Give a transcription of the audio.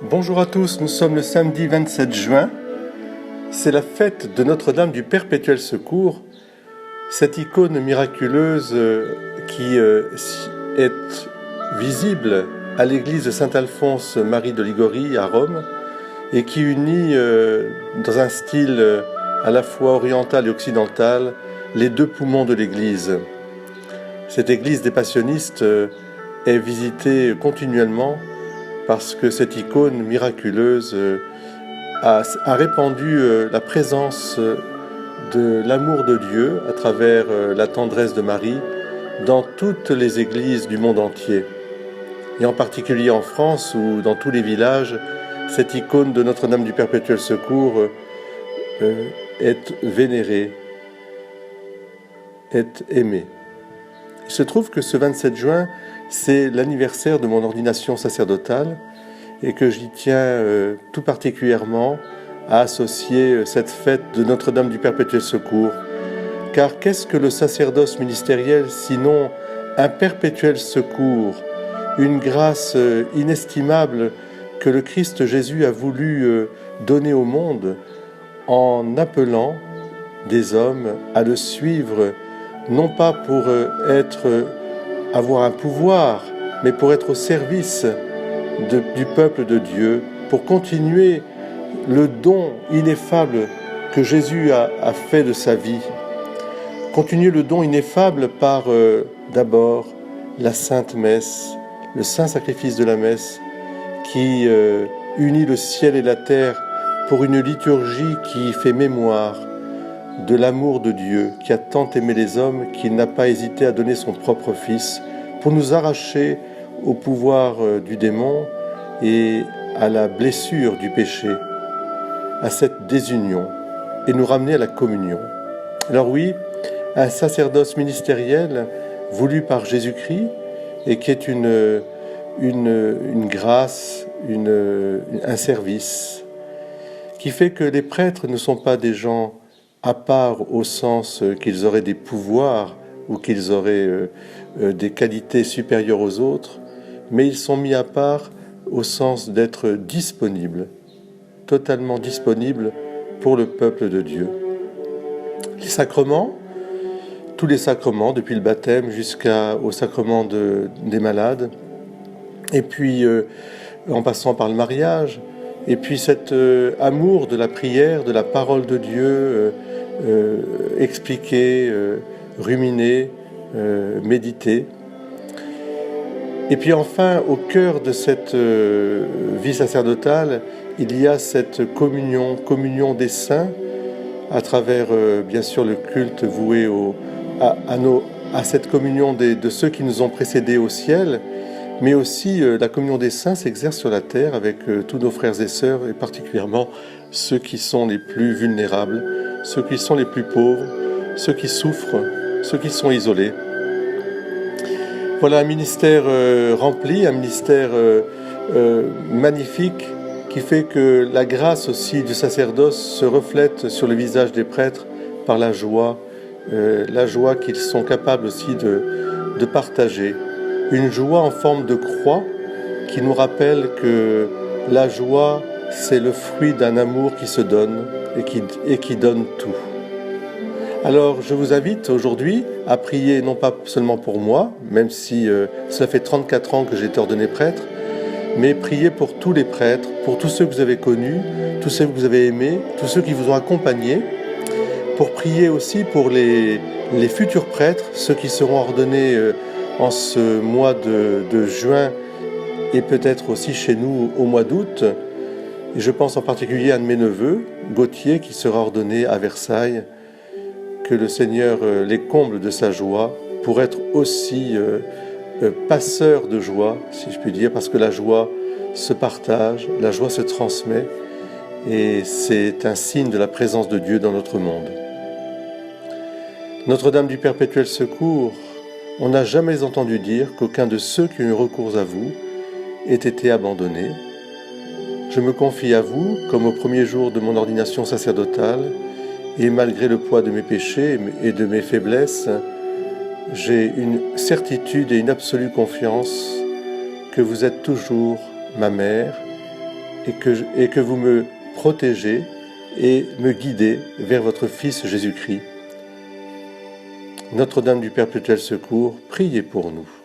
Bonjour à tous, nous sommes le samedi 27 juin. C'est la fête de Notre-Dame du Perpétuel Secours, cette icône miraculeuse qui est visible à l'église de Saint-Alphonse Marie de Ligorie à Rome et qui unit dans un style à la fois oriental et occidental les deux poumons de l'église. Cette église des passionnistes est visitée continuellement parce que cette icône miraculeuse a répandu la présence de l'amour de Dieu à travers la tendresse de Marie dans toutes les églises du monde entier. Et en particulier en France ou dans tous les villages, cette icône de Notre-Dame du Perpétuel Secours est vénérée, est aimée. Il se trouve que ce 27 juin, c'est l'anniversaire de mon ordination sacerdotale et que j'y tiens tout particulièrement à associer cette fête de Notre-Dame du Perpétuel Secours. Car qu'est-ce que le sacerdoce ministériel sinon un perpétuel secours, une grâce inestimable que le Christ Jésus a voulu donner au monde en appelant des hommes à le suivre, non pas pour avoir un pouvoir, mais pour être au service du peuple de Dieu, pour continuer le don ineffable que Jésus a fait de sa vie. Continuer le don ineffable par d'abord la Sainte Messe, le Saint Sacrifice de la Messe, qui unit le ciel et la terre pour une liturgie qui fait mémoire de l'amour de Dieu, qui a tant aimé les hommes qu'il n'a pas hésité à donner son propre Fils pour nous arracher au pouvoir du démon et à la blessure du péché, à cette désunion, et nous ramener à la communion. Alors oui, un sacerdoce ministériel voulu par Jésus-Christ et qui est une grâce, un service, qui fait que les prêtres ne sont pas des gens à part au sens qu'ils auraient des pouvoirs ou qu'ils auraient des qualités supérieures aux autres, mais ils sont mis à part au sens d'être disponibles, totalement disponibles pour le peuple de Dieu. Les sacrements, tous les sacrements, depuis le baptême jusqu'au sacrement des malades, et puis en passant par le mariage, et puis cet amour de la prière, de la parole de Dieu, expliquer, ruminer, méditer. Et puis enfin, au cœur de cette vie sacerdotale, il y a cette communion des saints, à travers bien sûr le culte voué à cette communion de ceux qui nous ont précédés au ciel, mais aussi la communion des saints s'exerce sur la terre avec tous nos frères et sœurs, et particulièrement ceux qui sont les plus vulnérables, ceux qui sont les plus pauvres, ceux qui souffrent, ceux qui sont isolés. Voilà un ministère rempli, un ministère magnifique qui fait que la grâce aussi du sacerdoce se reflète sur le visage des prêtres par la joie qu'ils sont capables aussi de partager. Une joie en forme de croix qui nous rappelle que la joie, c'est le fruit d'un amour qui se donne et qui donne tout. Alors je vous invite aujourd'hui à prier non pas seulement pour moi, même si cela fait 34 ans que j'ai été ordonné prêtre, mais prier pour tous les prêtres, pour tous ceux que vous avez connus, tous ceux que vous avez aimés, tous ceux qui vous ont accompagnés, pour prier aussi pour les futurs prêtres, ceux qui seront ordonnés en ce mois de juin et peut-être aussi chez nous au mois d'août. Et je pense en particulier à un de mes neveux, Gauthier, qui sera ordonné à Versailles. Que le Seigneur les comble de sa joie pour être aussi passeur de joie, si je puis dire, parce que la joie se partage, la joie se transmet et c'est un signe de la présence de Dieu dans notre monde. Notre-Dame du Perpétuel Secours, on n'a jamais entendu dire qu'aucun de ceux qui ont eu recours à vous ait été abandonné. Je me confie à vous comme au premier jour de mon ordination sacerdotale. Et malgré le poids de mes péchés et de mes faiblesses, j'ai une certitude et une absolue confiance que vous êtes toujours ma mère, et que vous me protégez et me guidez vers votre Fils Jésus-Christ. Notre-Dame du Perpétuel Secours, priez pour nous.